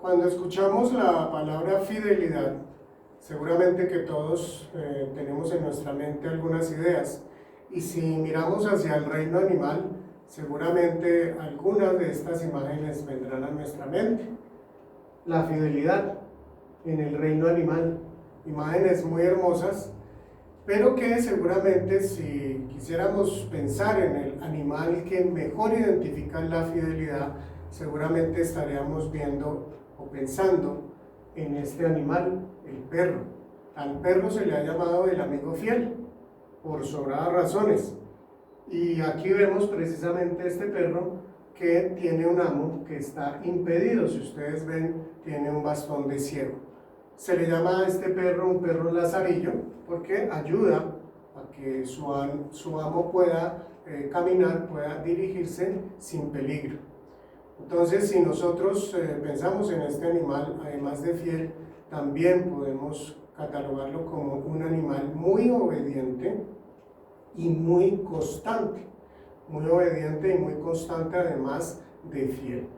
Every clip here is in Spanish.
Cuando escuchamos la palabra fidelidad, seguramente que todos tenemos en nuestra mente algunas ideas. Y si miramos hacia el reino animal, seguramente algunas de estas imágenes vendrán a nuestra mente. La fidelidad en el reino animal, imágenes muy hermosas, pero que seguramente si quisiéramos pensar en el animal que mejor identifica la fidelidad, seguramente estaríamos viendo o pensando en este animal, el perro. Al perro se le ha llamado el amigo fiel, por sobradas razones. Y aquí vemos precisamente este perro que tiene un amo que está impedido. Si ustedes ven, tiene un bastón de ciego. Se le llama a este perro un perro lazarillo porque ayuda a que su amo pueda caminar, pueda dirigirse sin peligro. Entonces, si nosotros pensamos en este animal, además de fiel, también podemos catalogarlo como un animal muy obediente y muy constante. Muy obediente y muy constante, además de fiel.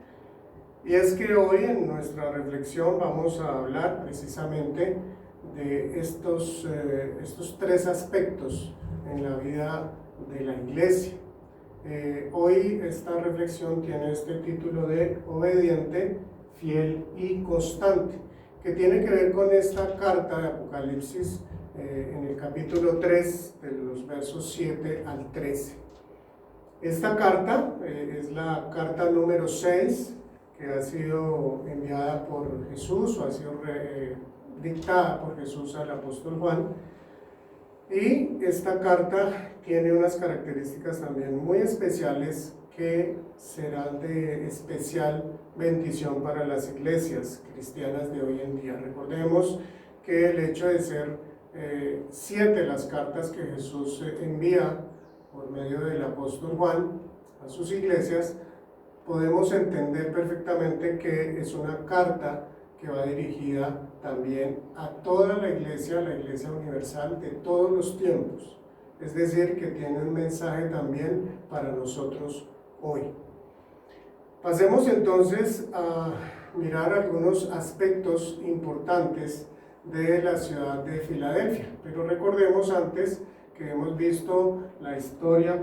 Y es que hoy en nuestra reflexión vamos a hablar precisamente de estos tres aspectos en la vida de la iglesia. Hoy esta reflexión tiene este título de obediente, fiel y constante, que tiene que ver con esta carta de Apocalipsis en el capítulo 3, de los versos 7 al 13. Esta carta es la carta número 6, que ha sido enviada por Jesús o ha sido dictada por Jesús al apóstol Juan. Y esta carta tiene unas características también muy especiales que serán de especial bendición para las iglesias cristianas de hoy en día. Recordemos que el hecho de ser 7 las cartas que Jesús envía por medio del apóstol Juan a sus iglesias, podemos entender perfectamente que es una carta que va dirigida también a toda la iglesia universal de todos los tiempos. Es decir, que tiene un mensaje también para nosotros hoy. Pasemos entonces a mirar algunos aspectos importantes de la ciudad de Filadelfia. Pero recordemos antes que hemos visto la historia,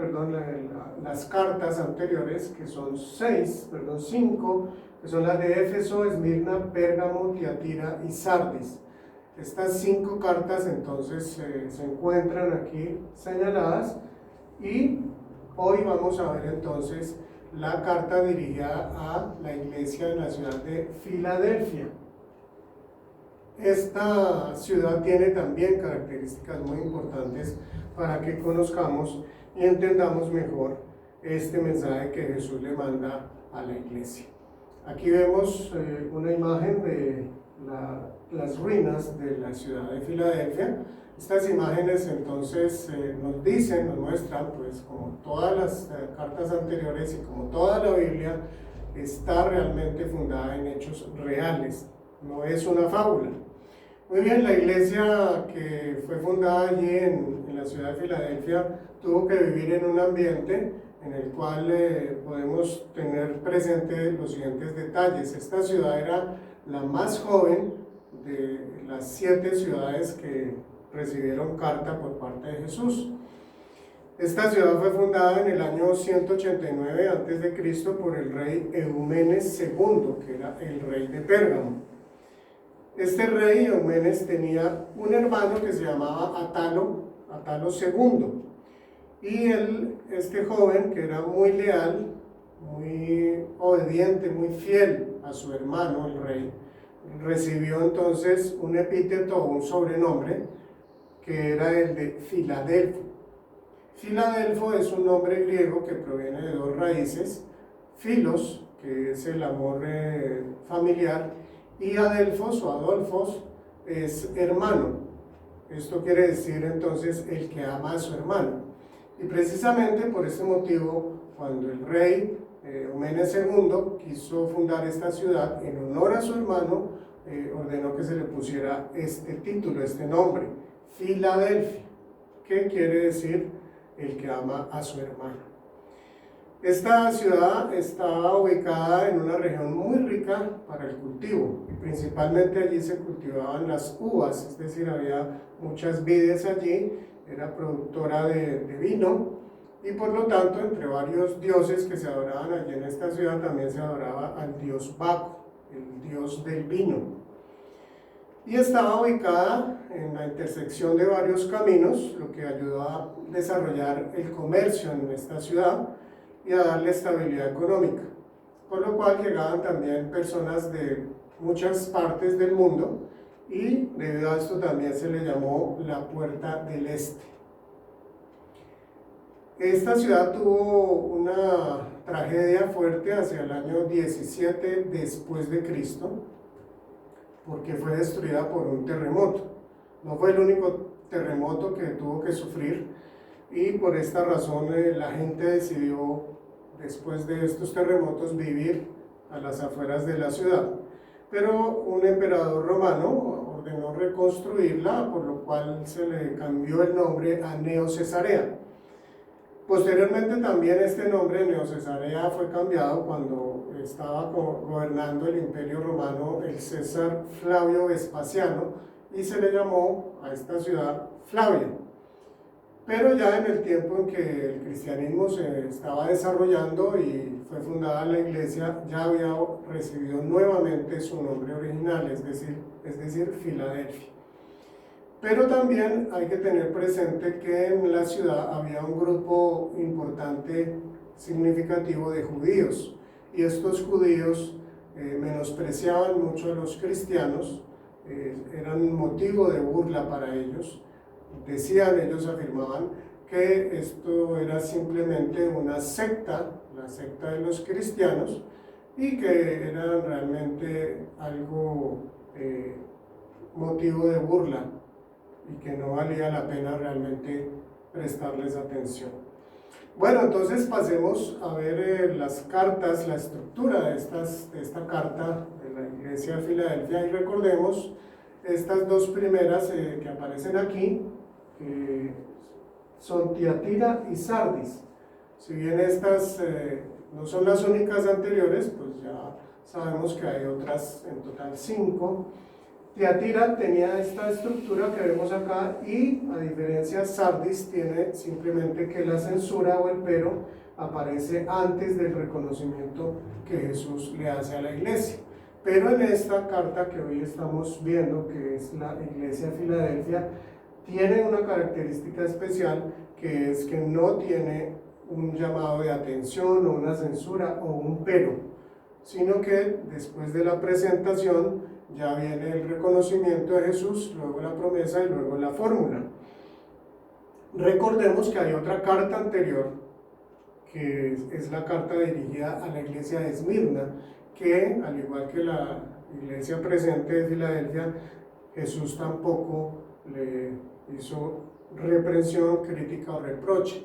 las cartas anteriores, que son 5, que son las de Éfeso, Esmirna, Pérgamo, Tiatira y Sardis. Estas 5 cartas entonces se encuentran aquí señaladas y hoy vamos a ver entonces la carta dirigida a la iglesia de la ciudad de Filadelfia. Esta ciudad tiene también características muy importantes para que conozcamos y entendamos mejor este mensaje que Jesús le manda a la iglesia. Aquí vemos una imagen de las ruinas de la ciudad de Filadelfia. Estas imágenes entonces nos muestran, pues como todas las cartas anteriores y como toda la Biblia, está realmente fundada en hechos reales, no es una fábula. Muy bien, la iglesia que fue fundada allí en la ciudad de Filadelfia tuvo que vivir en un ambiente en el cual podemos tener presente los siguientes detalles. Esta ciudad era la más joven de las 7 ciudades que recibieron carta por parte de Jesús. Esta ciudad fue fundada en el año 189 a.C. por el rey Eumenes II, que era el rey de Pérgamo. Este rey Eumenes tenía un hermano que se llamaba Atalo II, y este joven, que era muy leal, muy obediente, muy fiel a su hermano, el rey, recibió entonces un epíteto o un sobrenombre que era el de Filadelfo. Filadelfo es un nombre griego que proviene de 2 raíces, filos, que es el amor familiar, y adelfos o adolfos es hermano. Esto quiere decir entonces el que ama a su hermano. Y precisamente por este motivo, cuando el rey Eumenes II quiso fundar esta ciudad en honor a su hermano, ordenó que se le pusiera este título, este nombre, Filadelfia, que quiere decir el que ama a su hermano. Esta ciudad está ubicada en una región muy rica para el cultivo, y principalmente allí se cultivaban las uvas, es decir, había muchas vides allí, era productora de vino, y por lo tanto, entre varios dioses que se adoraban allí en esta ciudad, también se adoraba al dios Baco, el dios del vino. Y estaba ubicada en la intersección de varios caminos, lo que ayudó a desarrollar el comercio en esta ciudad y a darle estabilidad económica, por lo cual llegaban también personas de muchas partes del mundo, y debido a esto también se le llamó la Puerta del Este. Esta ciudad tuvo una tragedia fuerte hacia el año 17 después de Cristo, porque fue destruida por un terremoto. No fue el único terremoto que tuvo que sufrir, y por esta razón la gente decidió, después de estos terremotos, vivir a las afueras de la ciudad. Pero un emperador romano ordenó reconstruirla, por lo cual se le cambió el nombre a Neo Cesarea. Posteriormente también este nombre, Neo Cesarea, fue cambiado cuando estaba gobernando el Imperio Romano el César Flavio Vespasiano, y se le llamó a esta ciudad Flavia. Pero ya en el tiempo en que el cristianismo se estaba desarrollando y fue fundada la iglesia, ya había recibido nuevamente su nombre original, es decir, Filadelfia. Pero también hay que tener presente que en la ciudad había un grupo importante, significativo de judíos, y estos judíos menospreciaban mucho a los cristianos, eran motivo de burla para ellos. Ellos afirmaban que esto era simplemente una secta, la secta de los cristianos, y que eran realmente algo motivo de burla, y que no valía la pena realmente prestarles atención. Bueno, entonces pasemos a ver las cartas, la estructura de esta carta de la iglesia de Filadelfia, y recordemos estas dos primeras que aparecen aquí, que son Tiatira y Sardis. Si bien estas no son las únicas anteriores, pues ya sabemos que hay otras, en total 5. Tiatira tenía esta estructura que vemos acá, y a diferencia Sardis tiene simplemente que la censura o el pero aparece antes del reconocimiento que Jesús le hace a la iglesia. Pero en esta carta que hoy estamos viendo, que es la iglesia de Filadelfia, tiene una característica especial, que es que no tiene un llamado de atención o una censura o un pero, sino que después de la presentación ya viene el reconocimiento de Jesús, luego la promesa y luego la fórmula. Recordemos que hay otra carta anterior, que es la carta dirigida a la iglesia de Esmirna, que al igual que la iglesia presente de Filadelfia, Jesús tampoco le hizo reprensión, crítica o reproche.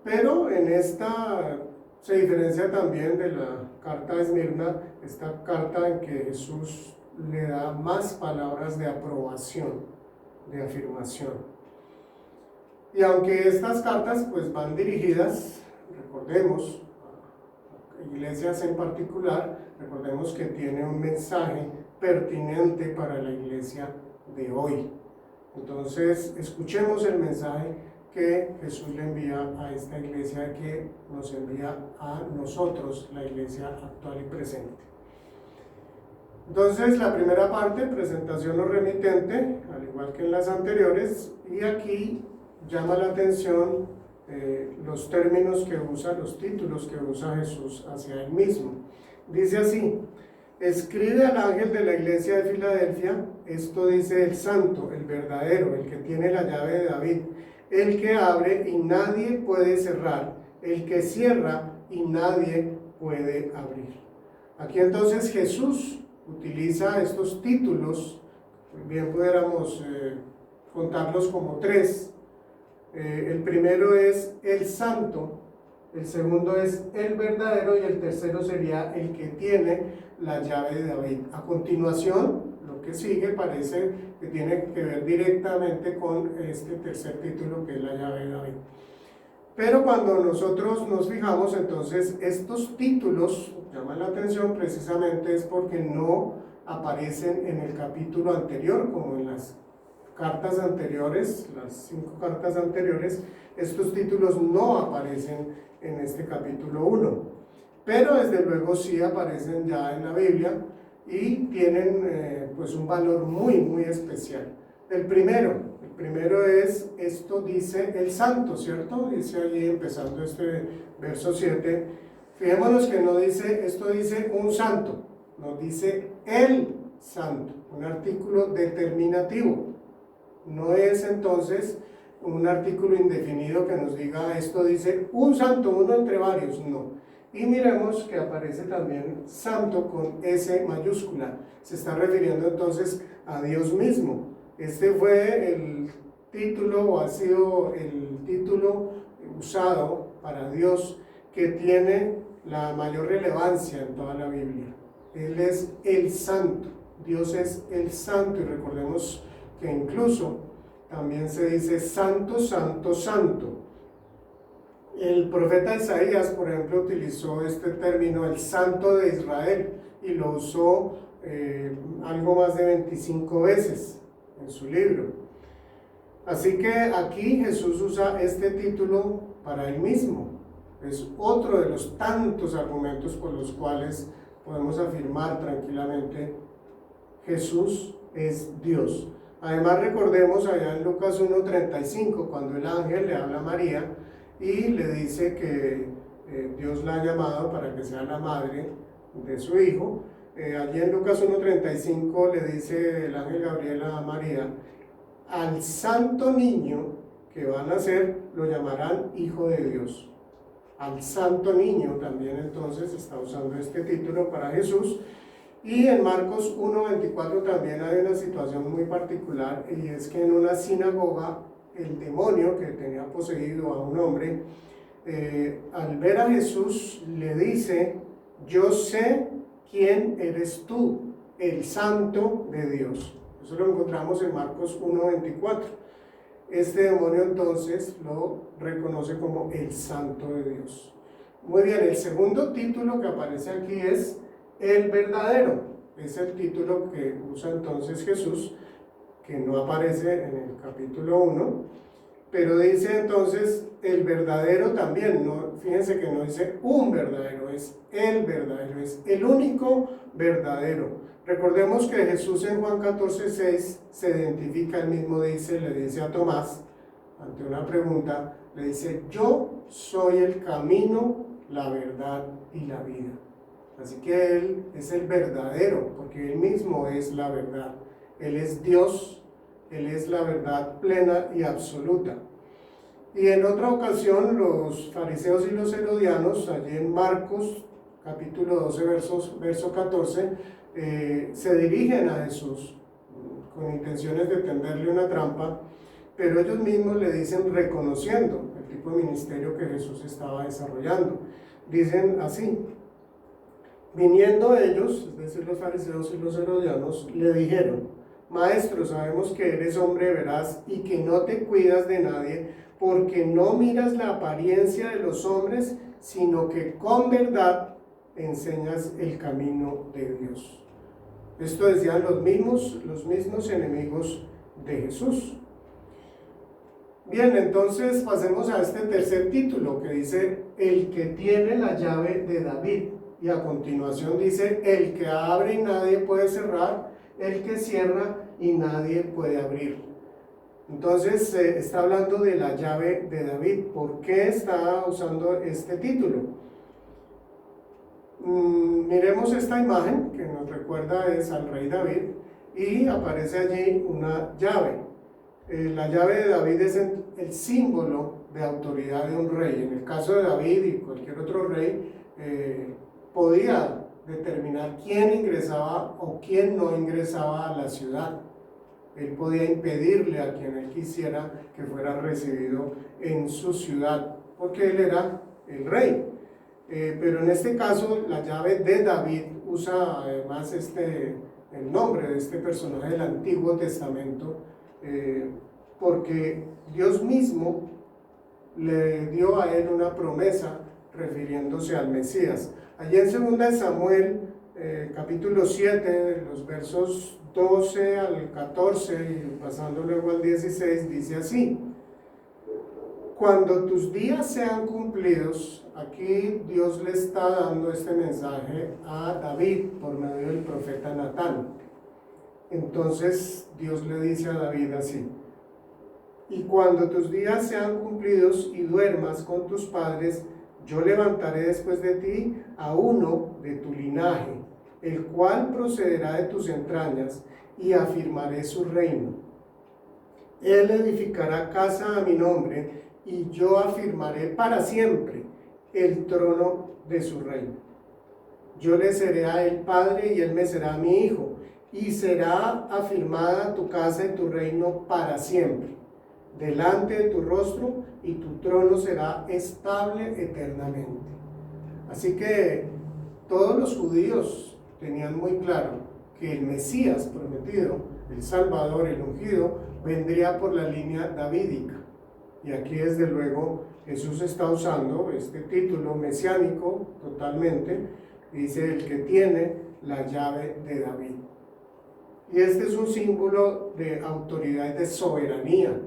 Pero en esta se diferencia también de la carta de Esmirna, esta carta en que Jesús le da más palabras de aprobación, de afirmación. Y aunque estas cartas pues van dirigidas, recordemos, a iglesias en particular, recordemos que tiene un mensaje pertinente para la iglesia de hoy. Entonces, escuchemos el mensaje que Jesús le envía a esta iglesia, que nos envía a nosotros, la iglesia actual y presente. Entonces, la primera parte, presentación o remitente, al igual que en las anteriores, y aquí llama la atención los términos que usa, los títulos que usa Jesús hacia él mismo. Dice así: escribe al ángel de la iglesia de Filadelfia, esto dice el santo, el verdadero, el que tiene la llave de David, el que abre y nadie puede cerrar, el que cierra y nadie puede abrir. Aquí entonces Jesús utiliza estos títulos, bien pudiéramos contarlos como 3. El primero es el santo, el segundo es el verdadero, y el tercero sería el que tiene la llave de David. A continuación, lo que sigue parece que tiene que ver directamente con este tercer título, que es la llave de David. Pero cuando nosotros nos fijamos, entonces estos títulos llaman la atención precisamente es porque no aparecen en el capítulo anterior, como en las cartas anteriores, las 5 cartas anteriores, estos títulos no aparecen en este capítulo 1, pero desde luego sí aparecen ya en la Biblia y tienen pues un valor muy especial. El primero es, esto dice el santo, ¿cierto? Dice allí empezando este verso 7, fijémonos que no dice, esto dice un santo, no dice el santo, un artículo determinativo. No es entonces un artículo indefinido que nos diga esto dice un santo, uno entre varios, no. Y miremos que aparece también santo con S mayúscula, se está refiriendo entonces a Dios mismo. Este fue el título o ha sido el título usado para Dios que tiene la mayor relevancia en toda la Biblia. Él es el santo, Dios es el santo y recordemos que incluso también se dice santo, santo, santo. El profeta Isaías, por ejemplo, utilizó este término, el santo de Israel, y lo usó algo más de 25 veces en su libro. Así que aquí Jesús usa este título para él mismo. Es otro de los tantos argumentos por los cuales podemos afirmar tranquilamente Jesús es Dios. Además recordemos allá en Lucas 1:35 cuando el ángel le habla a María y le dice que Dios la ha llamado para que sea la madre de su hijo. Allí en Lucas 1:35 le dice el ángel Gabriel a María, al santo niño que va a nacer lo llamarán Hijo de Dios. Al santo niño también entonces está usando este título para Jesús. Y en Marcos 1:24 también hay una situación muy particular, y es que en una sinagoga el demonio que tenía poseído a un hombre, al ver a Jesús le dice, yo sé quién eres tú, el santo de Dios. Eso lo encontramos en Marcos 1:24. Este demonio entonces lo reconoce como el santo de Dios. Muy bien, el segundo título que aparece aquí es el verdadero, es el título que usa entonces Jesús, que no aparece en el capítulo 1, pero dice entonces el verdadero también, no, fíjense que no dice un verdadero, es el verdadero, es el único verdadero. Recordemos que Jesús en Juan 14:6 se identifica, él mismo le dice a Tomás, ante una pregunta, le dice, yo soy el camino, la verdad y la vida. Así que Él es el verdadero, porque Él mismo es la verdad. Él es Dios, Él es la verdad plena y absoluta. Y en otra ocasión los fariseos y los herodianos, allí en Marcos capítulo 12, verso 14, se dirigen a Jesús con intenciones de tenderle una trampa, pero ellos mismos le dicen reconociendo el tipo de ministerio que Jesús estaba desarrollando. Dicen así, viniendo ellos, es decir, los fariseos y los herodianos, le dijeron, maestro, sabemos que eres hombre veraz y que no te cuidas de nadie, porque no miras la apariencia de los hombres, sino que con verdad enseñas el camino de Dios. Esto decían los mismos enemigos de Jesús. Bien, entonces pasemos a este tercer título que dice, el que tiene la llave de David. Y a continuación dice, el que abre y nadie puede cerrar, el que cierra y nadie puede abrir. Entonces está hablando de la llave de David. ¿Por qué está usando este título? Miremos esta imagen que nos recuerda es al rey David y aparece allí una llave. La llave de David es el símbolo de autoridad de un rey. En el caso de David y cualquier otro rey, podía determinar quién ingresaba o quién no ingresaba a la ciudad. Él podía impedirle a quien él quisiera que fuera recibido en su ciudad, porque él era el rey. Pero en este caso, la llave de David usa además el nombre de este personaje del Antiguo Testamento, porque Dios mismo le dio a él una promesa refiriéndose al Mesías. Allí en 2 Samuel, capítulo 7, los versos 12 al 14 y pasando luego al 16, dice así: cuando tus días sean cumplidos, aquí Dios le está dando este mensaje a David por medio del profeta Natán. Entonces Dios le dice a David así: y cuando tus días sean cumplidos y duermas con tus padres, yo levantaré después de ti a uno de tu linaje, el cual procederá de tus entrañas, y afirmaré su reino. Él edificará casa a mi nombre, y yo afirmaré para siempre el trono de su reino. Yo le seré a él padre, y él me será mi hijo, y será afirmada tu casa y tu reino para siempre, delante de tu rostro, y tu trono será estable eternamente. Así que todos los judíos tenían muy claro que el Mesías prometido, el Salvador, el ungido, vendría por la línea davídica. Y aquí desde luego Jesús está usando este título mesiánico totalmente, dice el que tiene la llave de David. Y este es un símbolo de autoridad y de soberanía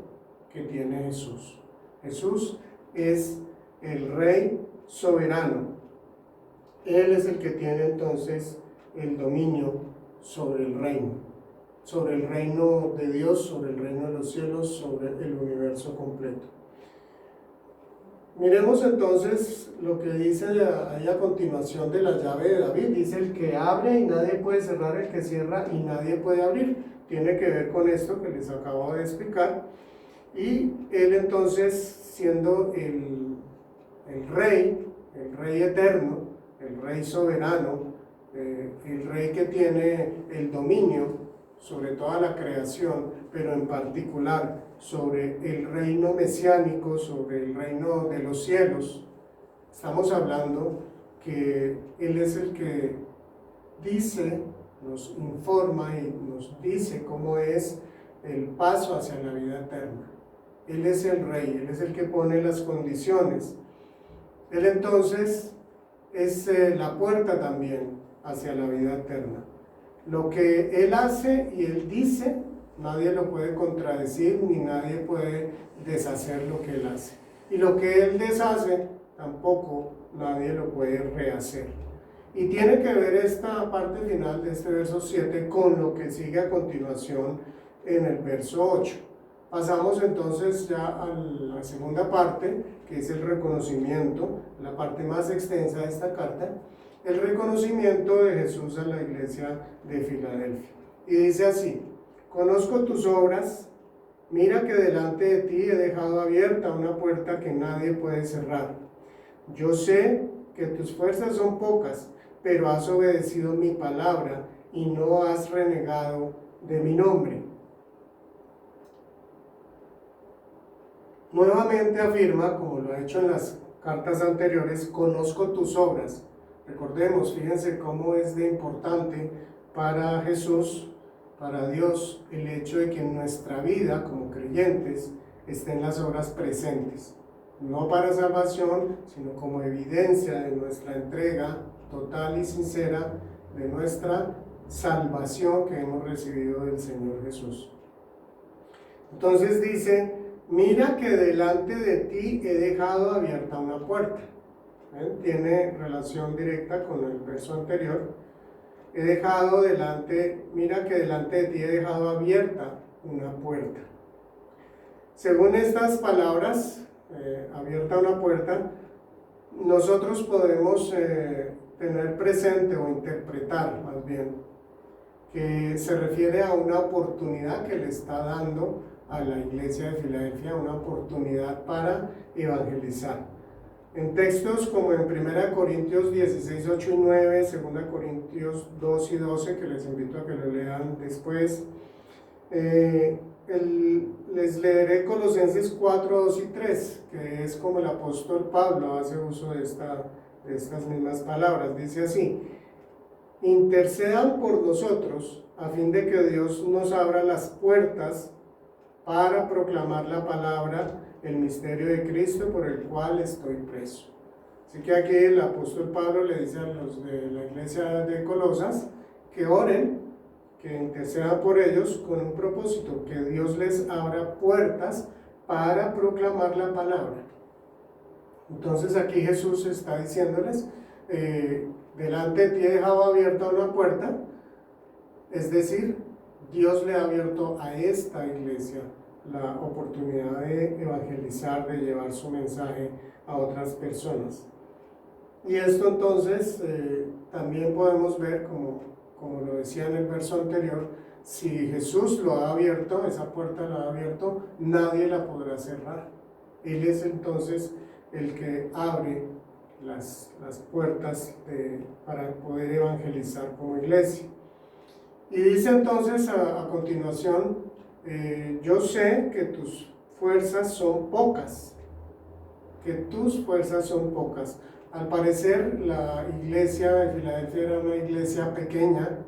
que tiene Jesús. Jesús es el Rey soberano. Él es el que tiene entonces el dominio sobre el reino de Dios, sobre el reino de los cielos, sobre el universo completo. Miremos entonces lo que dice ahí a continuación de la llave de David. Dice: el que abre y nadie puede cerrar, el que cierra y nadie puede abrir. Tiene que ver con esto que les acabo de explicar. Y él entonces, siendo el rey eterno, el rey soberano, el rey que tiene el dominio sobre toda la creación, pero en particular sobre el reino mesiánico, sobre el reino de los cielos, estamos hablando que Él es el que dice, nos informa y nos dice cómo es el paso hacia la vida eterna. Él es el Rey, Él es el que pone las condiciones. Él entonces es la puerta también hacia la vida eterna. Lo que Él hace y Él dice, nadie lo puede contradecir ni nadie puede deshacer lo que Él hace. Y lo que Él deshace, tampoco nadie lo puede rehacer. Y tiene que ver esta parte final de este verso 7 con lo que sigue a continuación en el verso 8. Pasamos entonces ya a la segunda parte, que es el reconocimiento, la parte más extensa de esta carta, el reconocimiento de Jesús a la iglesia de Filadelfia. Y dice así: conozco tus obras, mira que delante de ti he dejado abierta una puerta que nadie puede cerrar. Yo sé que tus fuerzas son pocas, pero has obedecido mi palabra y no has renegado de mi nombre. Nuevamente afirma, como lo ha hecho en las cartas anteriores, conozco tus obras. Recordemos, fíjense cómo es de importante para Jesús, para Dios, el hecho de que en nuestra vida como creyentes estén las obras presentes. No para salvación, sino como evidencia de nuestra entrega total y sincera de nuestra salvación que hemos recibido del Señor Jesús. Entonces dice: mira que delante de ti he dejado abierta una puerta. Tiene relación directa con el verso anterior. Mira que delante de ti he dejado abierta una puerta. Según estas palabras, abierta una puerta, nosotros podemos tener presente o interpretar más bien que se refiere a una oportunidad que le está dando a la iglesia de Filadelfia, una oportunidad para evangelizar. En textos como en 1 Corintios 16, 8 y 9, 2 Corintios 2 y 12, que les invito a que lo lean después, les leeré Colosenses 4, 2 y 3, que es como el apóstol Pablo hace uso de estas mismas palabras. Dice así: intercedan por nosotros a fin de que Dios nos abra las puertas para proclamar la palabra el misterio de Cristo por el cual estoy preso. Así que aquí el apóstol Pablo le dice a los de la iglesia de Colosas que oren, que intercedan por ellos con un propósito, que Dios les abra puertas para proclamar la palabra. Entonces aquí Jesús está diciéndoles, delante de ti he dejado abierta una puerta, es decir, Dios le ha abierto a esta iglesia la oportunidad de evangelizar, de llevar su mensaje a otras personas. Y esto entonces también podemos ver, como lo decía en el verso anterior, si Jesús lo ha abierto, esa puerta la ha abierto, nadie la podrá cerrar. Él es entonces el que abre las puertas para poder evangelizar como iglesia. Y dice entonces a continuación, yo sé que tus fuerzas son pocas, Al parecer la iglesia de Filadelfia era una iglesia pequeña,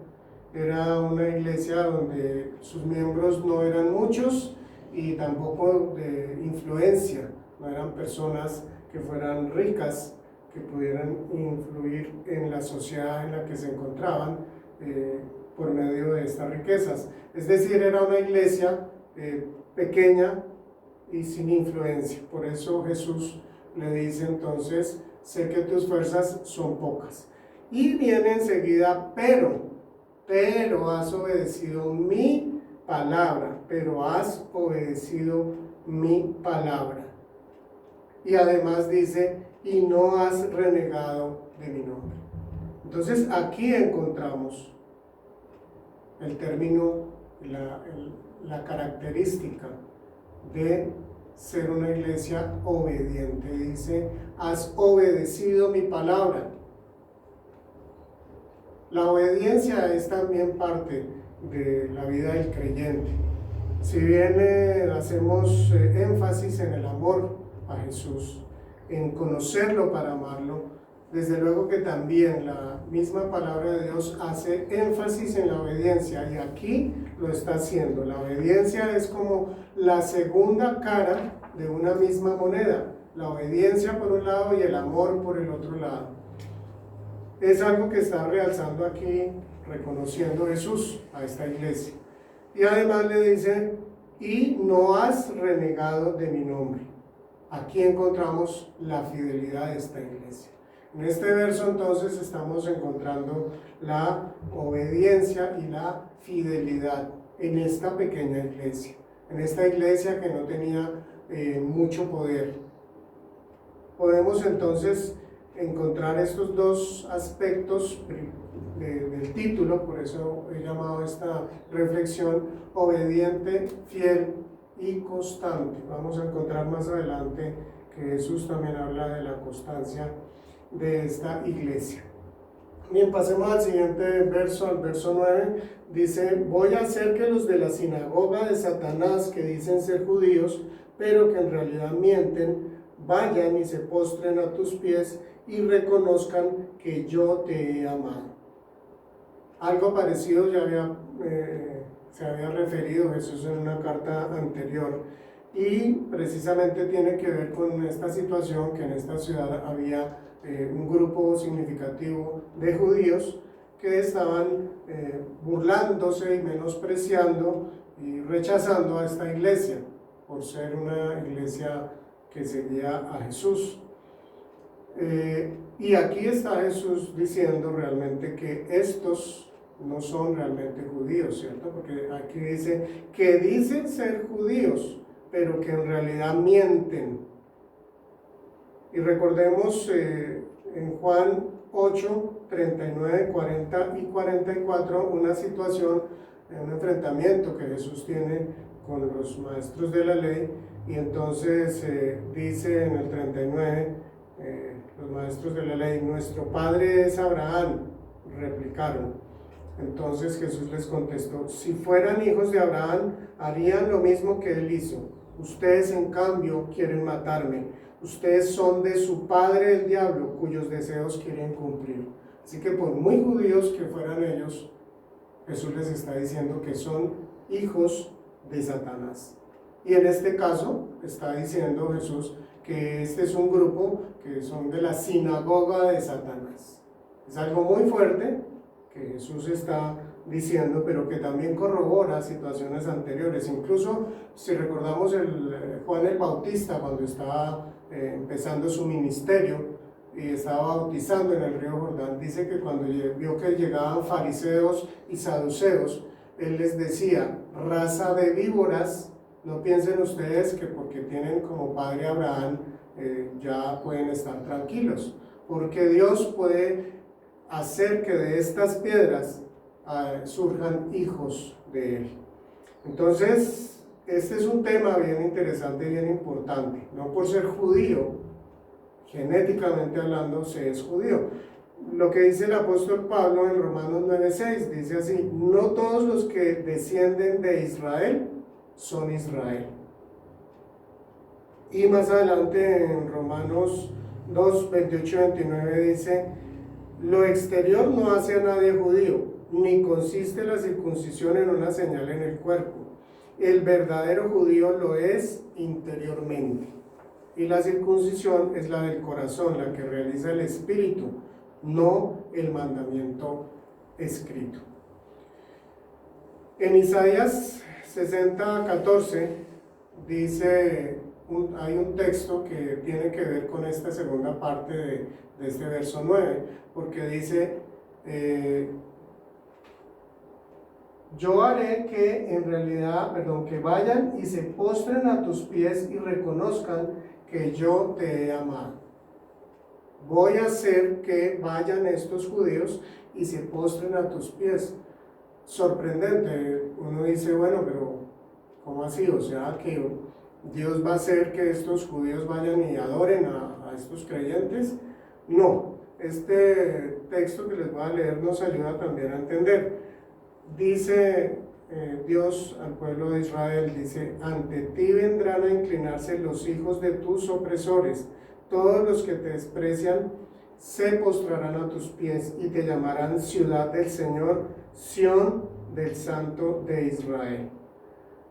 era una iglesia donde sus miembros no eran muchos y tampoco de influencia, no eran personas que fueran ricas, que pudieran influir en la sociedad en la que se encontraban por medio de estas riquezas. Es decir, era una iglesia pequeña y sin influencia. Por eso Jesús le dice entonces, sé que tus fuerzas son pocas. Y viene enseguida, pero has obedecido mi palabra, Y además dice, y no has renegado de mi nombre. Entonces aquí encontramos el término, la característica de ser una iglesia obediente. Dice, has obedecido mi palabra. La obediencia es también parte de la vida del creyente. Si bien hacemos énfasis en el amor a Jesús, en conocerlo para amarlo, desde luego que también la misma palabra de Dios hace énfasis en la obediencia, y aquí lo está haciendo. La obediencia es como la segunda cara de una misma moneda, la obediencia por un lado y el amor por el otro lado. Es algo que está realzando aquí, reconociendo Jesús a esta iglesia. Y además le dice, y no has renegado de mi nombre. Aquí encontramos la fidelidad de esta iglesia. En este verso entonces estamos encontrando la obediencia y la fidelidad en esta pequeña iglesia, en esta iglesia que no tenía mucho poder. Podemos entonces encontrar estos dos aspectos del título, por eso he llamado esta reflexión obediente, fiel y constante. Vamos a encontrar más adelante que Jesús también habla de la constancia de esta iglesia. Bien, pasemos al siguiente verso, al verso 9. Dice, voy a hacer que los de la sinagoga de Satanás, que dicen ser judíos, pero que en realidad mienten, vayan y se postren a tus pies y reconozcan que yo te he amado. Algo parecido ya se había referido Jesús en una carta anterior, y precisamente tiene que ver con esta situación, que en esta ciudad había un grupo significativo de judíos que estaban burlándose y menospreciando y rechazando a esta iglesia por ser una iglesia que seguía a Jesús. Y aquí está Jesús diciendo realmente que estos no son realmente judíos, ¿cierto? Porque aquí dice que dicen ser judíos, pero que en realidad mienten. Y recordemos en Juan 8, 39, 40 y 44 una situación, un enfrentamiento que Jesús tiene con los maestros de la ley, y entonces dice en el 39, los maestros de la ley, nuestro padre es Abraham, replicaron. Entonces Jesús les contestó, si fueran hijos de Abraham, harían lo mismo que él hizo. Ustedes en cambio quieren matarme. Ustedes son de su padre el diablo, cuyos deseos quieren cumplir. Así que por muy judíos que fueran ellos, Jesús les está diciendo que son hijos de Satanás. Y en este caso está diciendo Jesús que este es un grupo que son de la sinagoga de Satanás. Es algo muy fuerte que Jesús está diciendo, pero que también corrobora situaciones anteriores. Incluso si recordamos Juan el Bautista, cuando estaba empezando su ministerio y estaba bautizando en el río Jordán, dice que cuando vio que llegaban fariseos y saduceos, él les decía: raza de víboras, no piensen ustedes que porque tienen como padre a Abraham ya pueden estar tranquilos, porque Dios puede hacer que de estas piedras surjan hijos de él. Entonces, este es un tema bien interesante, bien importante. No por ser judío, genéticamente hablando, se es judío. Lo que dice el apóstol Pablo en Romanos 9:6, dice así: no todos los que descienden de Israel son Israel. Y más adelante en Romanos 2:28-29 dice: lo exterior no hace a nadie judío, ni consiste la circuncisión en una señal en el cuerpo. El verdadero judío lo es interiormente. Y la circuncisión es la del corazón, la que realiza el espíritu, no el mandamiento escrito. En Isaías 60:14 dice, hay un texto que tiene que ver con esta segunda parte de este verso 9, porque dice: yo haré que en realidad, que vayan y se postren a tus pies y reconozcan que yo te he amado. Voy a hacer que vayan estos judíos y se postren a tus pies. Sorprendente, uno dice, bueno, pero ¿cómo así? O sea, que Dios va a hacer que estos judíos vayan y adoren a estos creyentes. No, este texto que les voy a leer nos ayuda también a entender. Dice Dios al pueblo de Israel, dice: ante ti vendrán a inclinarse los hijos de tus opresores, todos los que te desprecian se postrarán a tus pies y te llamarán ciudad del Señor, Sión del Santo de Israel.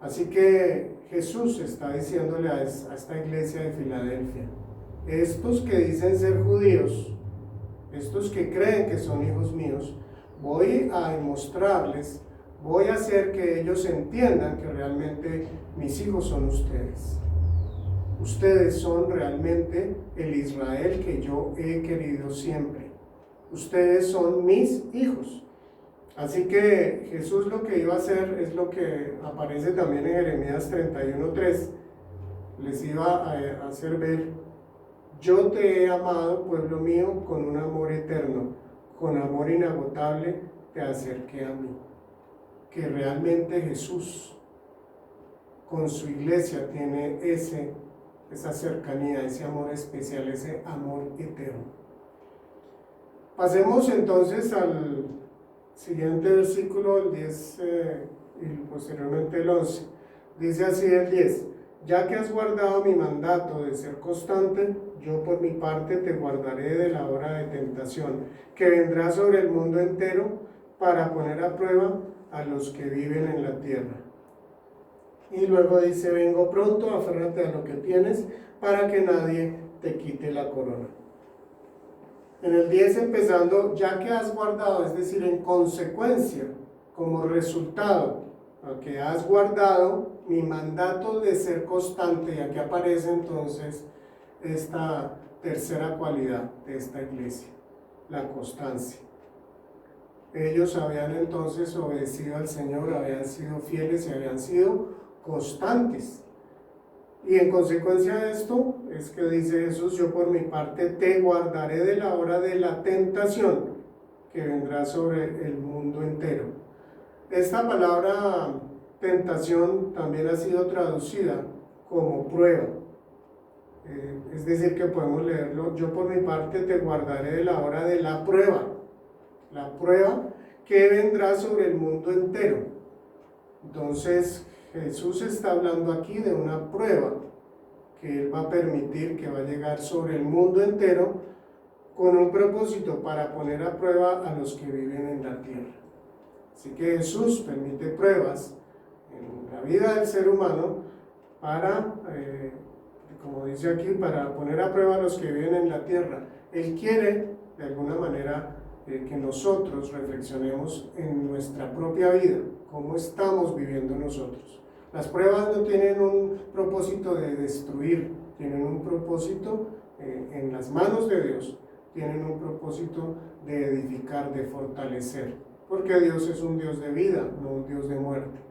Así que Jesús está diciéndole a esta iglesia de Filadelfia: estos que dicen ser judíos, estos que creen que son hijos míos, voy a demostrarles, voy a hacer que ellos entiendan que realmente mis hijos son ustedes. Ustedes son realmente el Israel que yo he querido siempre. Ustedes son mis hijos. Así que Jesús lo que iba a hacer es lo que aparece también en Jeremías 31:3. Les iba a hacer ver: yo te he amado, pueblo mío, con un amor eterno, con amor inagotable te acerqué a mí. Que realmente Jesús con su iglesia tiene esa cercanía, ese amor especial, ese amor eterno. Pasemos entonces al siguiente versículo, el 10 y posteriormente el 11. Dice así el 10: ya que has guardado mi mandato de ser constante, yo por mi parte te guardaré de la hora de tentación, que vendrá sobre el mundo entero para poner a prueba a los que viven en la tierra. Y luego dice: vengo pronto, aférrate a lo que tienes, para que nadie te quite la corona. En el 10 empezando: ya que has guardado, es decir, en consecuencia, como resultado, a que has guardado mi mandato de ser constante. Y aquí aparece entonces esta tercera cualidad de esta iglesia, la constancia. Ellos habían entonces obedecido al Señor, habían sido fieles y habían sido constantes. Y en consecuencia de esto es que dice Jesús: yo por mi parte te guardaré de la hora de la tentación que vendrá sobre el mundo entero. Esta palabra tentación también ha sido traducida como prueba. Es decir, que podemos leerlo: yo por mi parte te guardaré de la hora de la prueba que vendrá sobre el mundo entero. Entonces Jesús está hablando aquí de una prueba que Él va a permitir, que va a llegar sobre el mundo entero, con un propósito: para poner a prueba a los que viven en la tierra. Así que Jesús permite pruebas en la vida del ser humano para, como dice aquí, para poner a prueba a los que viven en la tierra. Él quiere, de alguna manera, que nosotros reflexionemos en nuestra propia vida, cómo estamos viviendo nosotros. Las pruebas no tienen un propósito de destruir, tienen un propósito en las manos de Dios, tienen un propósito de edificar, de fortalecer, porque Dios es un Dios de vida, no un Dios de muerte.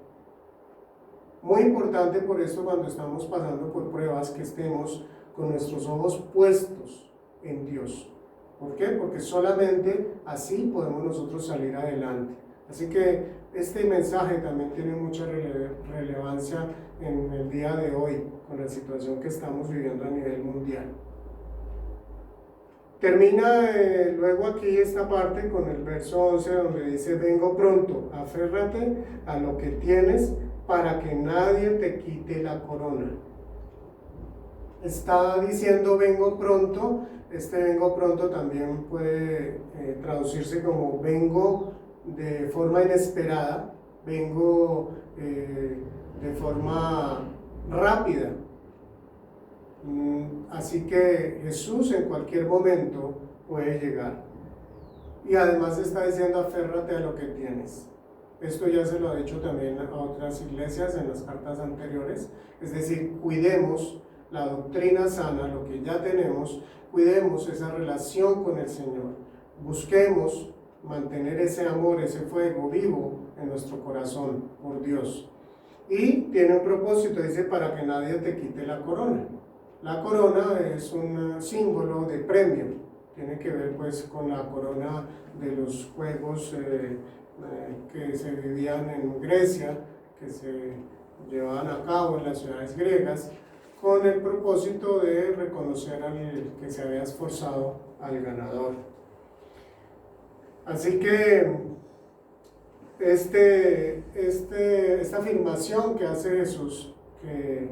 Muy importante por esto cuando estamos pasando por pruebas que estemos con nuestros ojos puestos en Dios. ¿Por qué? Porque solamente así podemos nosotros salir adelante. Así que este mensaje también tiene mucha relevancia en el día de hoy, con la situación que estamos viviendo a nivel mundial. Termina luego aquí esta parte con el verso 11 donde dice: vengo pronto, aférrate a lo que tienes para que nadie te quite la corona. Está diciendo vengo pronto. Este vengo pronto también puede traducirse como vengo de forma inesperada, vengo de forma rápida. Así que Jesús en cualquier momento puede llegar. Y además está diciendo aférrate a lo que tienes. Esto ya se lo ha dicho también a otras iglesias en las cartas anteriores. Es decir, cuidemos la doctrina sana, lo que ya tenemos, cuidemos esa relación con el Señor. Busquemos mantener ese amor, ese fuego vivo en nuestro corazón por Dios. Y tiene un propósito, dice, para que nadie te quite la corona. La corona es un símbolo de premio, tiene que ver pues con la corona de los juegos que se vivían en Grecia, que se llevaban a cabo en las ciudades griegas, con el propósito de reconocer al que se había esforzado, al ganador. Así que esta afirmación que hace Jesús, que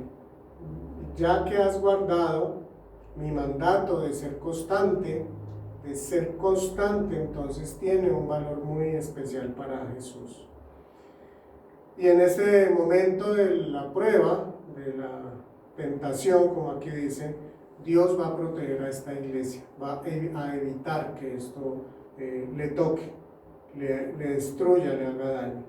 ya que has guardado mi mandato de ser constante, entonces tiene un valor muy especial para Jesús. Y en este momento de la prueba, de la tentación, como aquí dice, Dios va a proteger a esta iglesia, va a evitar que esto le toque, le destruya, le haga daño.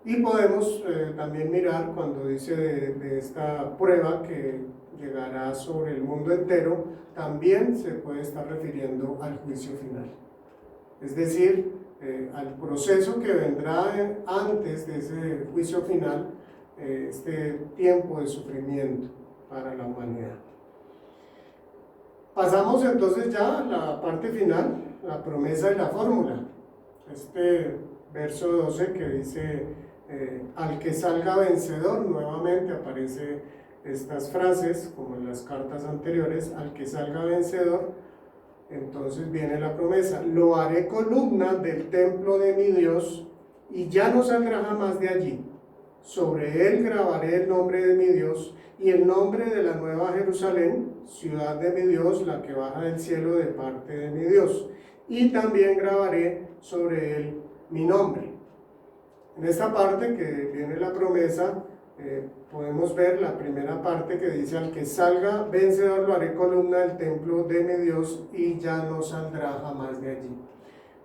Y podemos también mirar cuando dice de esta prueba que llegará sobre el mundo entero, también se puede estar refiriendo al juicio final. Es decir, al proceso que vendrá antes de ese juicio final, este tiempo de sufrimiento para la humanidad. Pasamos entonces ya a la parte final, la promesa y la fórmula. Este verso 12 que dice, al que salga vencedor, nuevamente aparece estas frases, como en las cartas anteriores, al que salga vencedor, entonces viene la promesa, lo haré columna del templo de mi Dios, y ya no saldrá jamás de allí. Sobre él grabaré el nombre de mi Dios, y el nombre de la nueva Jerusalén, ciudad de mi Dios, la que baja del cielo de parte de mi Dios. Y también grabaré sobre él mi nombre. En esta parte que viene la promesa, podemos ver la primera parte que dice, al que salga vencedor lo haré columna del templo de mi Dios y ya no saldrá jamás de allí.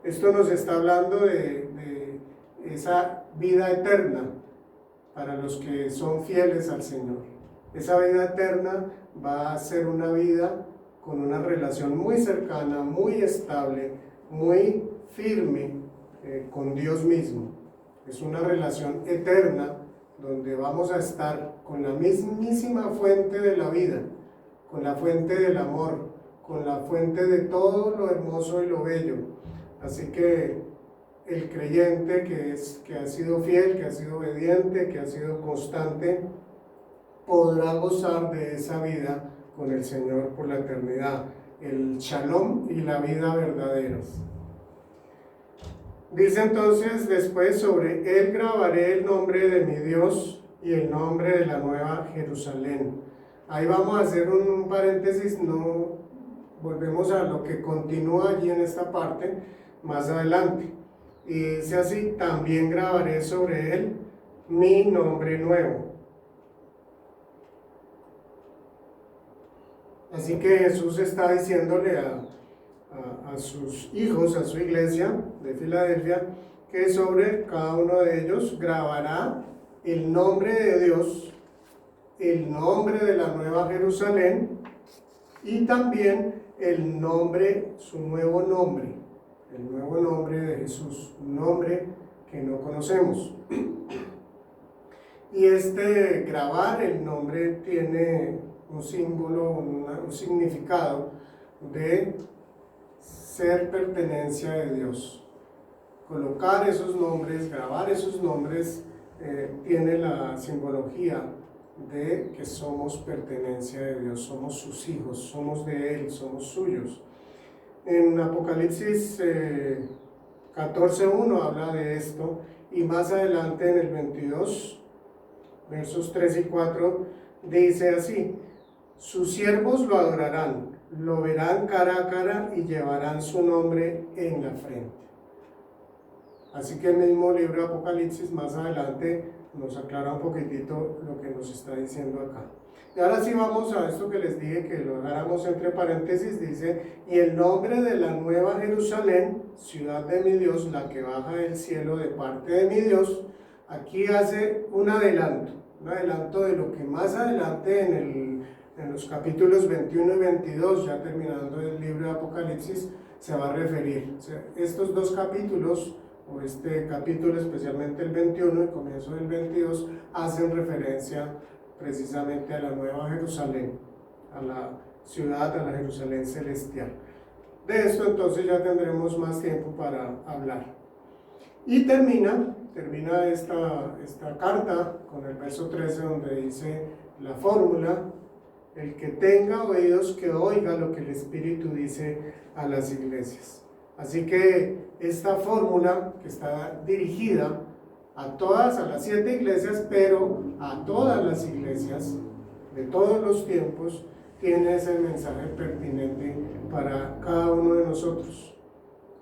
Esto nos está hablando de esa vida eterna para los que son fieles al Señor. Esa vida eterna va a ser una vida con una relación muy cercana, muy estable, muy firme con Dios mismo. Es una relación eterna donde vamos a estar con la mismísima fuente de la vida, con la fuente del amor, con la fuente de todo lo hermoso y lo bello. Así que el creyente que ha sido fiel, que ha sido obediente, que ha sido constante, podrá gozar de esa vida con el Señor por la eternidad, el shalom y la vida verdaderos. Dice entonces después, sobre él grabaré el nombre de mi Dios y el nombre de la nueva Jerusalén. Ahí vamos a hacer un paréntesis, no volvemos a lo que continúa allí en esta parte más adelante. Y dice así, también grabaré sobre él mi nombre nuevo. Así que Jesús está diciéndole a sus hijos, a su iglesia de Filadelfia, que sobre cada uno de ellos grabará el nombre de Dios, el nombre de la Nueva Jerusalén y también el nombre, su nuevo nombre, el nuevo nombre de Jesús, un nombre que no conocemos. Y este grabar el nombre tiene un símbolo, un significado de ser pertenencia de Dios. Colocar esos nombres, grabar esos nombres, tiene la simbología de que somos pertenencia de Dios, somos sus hijos, somos de Él, somos suyos. En Apocalipsis 14:1 habla de esto, y más adelante en el 22, versos 3 y 4, dice así: sus siervos lo adorarán, lo verán cara a cara y llevarán su nombre en la frente. Así que el mismo libro de Apocalipsis más adelante nos aclara un poquitito lo que nos está diciendo acá. Y ahora sí vamos a esto que les dije que lo dejáramos entre paréntesis. Dice: y el nombre de la nueva Jerusalén, ciudad de mi Dios, la que baja del cielo de parte de mi Dios. Aquí hace un adelanto de lo que más adelante en los capítulos 21 y 22, ya terminando el libro de Apocalipsis, se va a referir. O sea, estos dos capítulos, o este capítulo especialmente el 21 y comienzo del 22, hacen referencia precisamente a la Nueva Jerusalén, a la ciudad, a la Jerusalén celestial. De esto entonces ya tendremos más tiempo para hablar. Y termina esta carta con el verso 13, donde dice la fórmula: el que tenga oídos que oiga lo que el Espíritu dice a las iglesias. Así que esta fórmula, que está dirigida a todas, a las 7 iglesias, pero a todas las iglesias de todos los tiempos, tiene ese mensaje pertinente para cada uno de nosotros.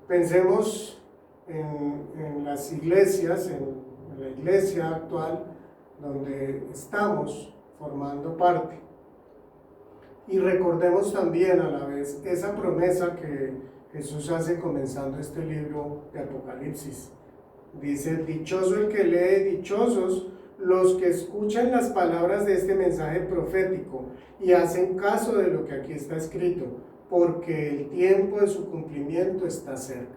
Pensemos en las iglesias, en la iglesia actual donde estamos formando parte. Y recordemos también a la vez esa promesa que Jesús hace comenzando este libro de Apocalipsis. Dice: dichoso el que lee, dichosos los que escuchan las palabras de este mensaje profético y hacen caso de lo que aquí está escrito, porque el tiempo de su cumplimiento está cerca.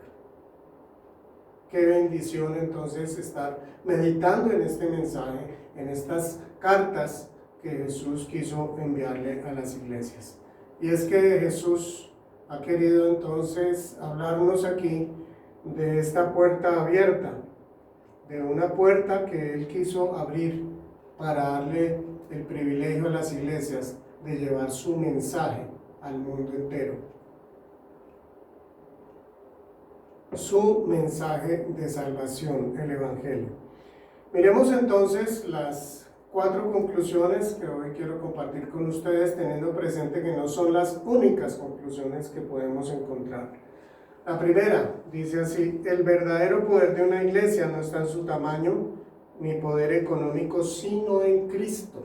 Qué bendición entonces estar meditando en este mensaje, en estas cartas que Jesús quiso enviarle a las iglesias. Y es que Jesús ha querido entonces hablarnos aquí de esta puerta abierta, de una puerta que Él quiso abrir para darle el privilegio a las iglesias de llevar su mensaje al mundo entero. Su mensaje de salvación, el Evangelio. Miremos entonces las 4 conclusiones que hoy quiero compartir con ustedes, teniendo presente que no son las únicas conclusiones que podemos encontrar. La primera dice así: el verdadero poder de una iglesia no está en su tamaño ni poder económico, sino en Cristo.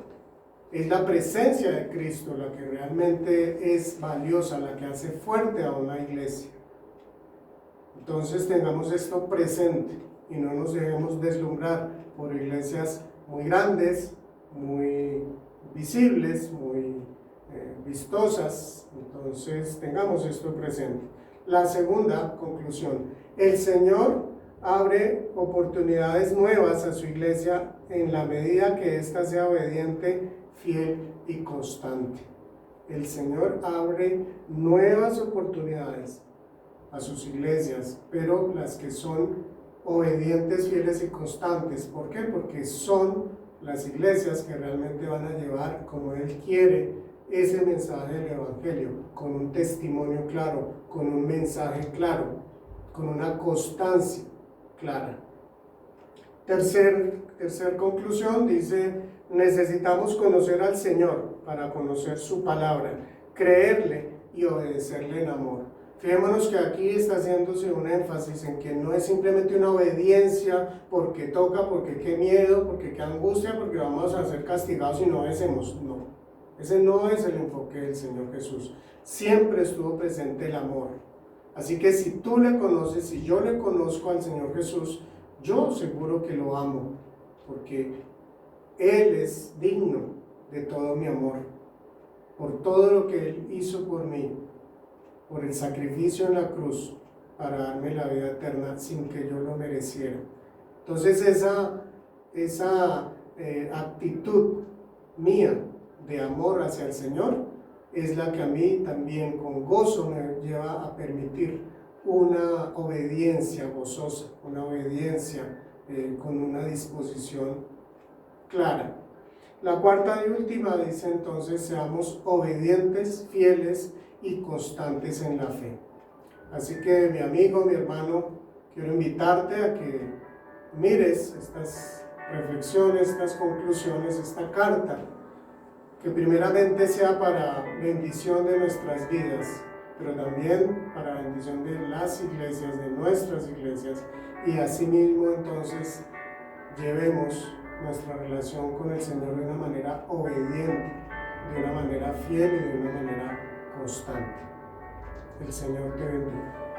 Es la presencia de Cristo la que realmente es valiosa, la que hace fuerte a una iglesia. Entonces tengamos esto presente y no nos dejemos deslumbrar por iglesias muy grandes, muy visibles, muy vistosas. Entonces tengamos esto presente. La segunda conclusión: el Señor abre oportunidades nuevas a su iglesia en la medida que ésta sea obediente, fiel y constante. El Señor abre nuevas oportunidades a sus iglesias, pero las que son obedientes, fieles y constantes. ¿Por qué? Porque son las iglesias que realmente van a llevar, como Él quiere, ese mensaje del Evangelio, con un testimonio claro, con un mensaje claro, con una constancia clara. Tercer conclusión dice: necesitamos conocer al Señor para conocer su palabra, creerle y obedecerle en amor. Fijémonos que aquí está haciéndose un énfasis en que no es simplemente una obediencia porque toca, porque qué miedo, porque qué angustia, porque vamos a ser castigados si no obedecemos. No. Ese no es el enfoque del Señor Jesús. Siempre estuvo presente el amor. Así que si tú le conoces, si yo le conozco al Señor Jesús, yo seguro que lo amo, porque Él es digno de todo mi amor, por todo lo que Él hizo por mí, por el sacrificio en la cruz para darme la vida eterna sin que yo lo mereciera. Entonces esa actitud mía de amor hacia el Señor es la que a mí también con gozo me lleva a permitir una obediencia gozosa, una obediencia con una disposición clara. La cuarta y última dice entonces: seamos obedientes, fieles y constantes en la fe. Así que mi amigo, mi hermano, quiero invitarte a que mires estas reflexiones, estas conclusiones, esta carta, que primeramente sea para bendición de nuestras vidas, pero también para bendición de las iglesias, de nuestras iglesias, y asimismo entonces llevemos nuestra relación con el Señor de una manera obediente, de una manera fiel y de una manera constante. El Señor te bendiga.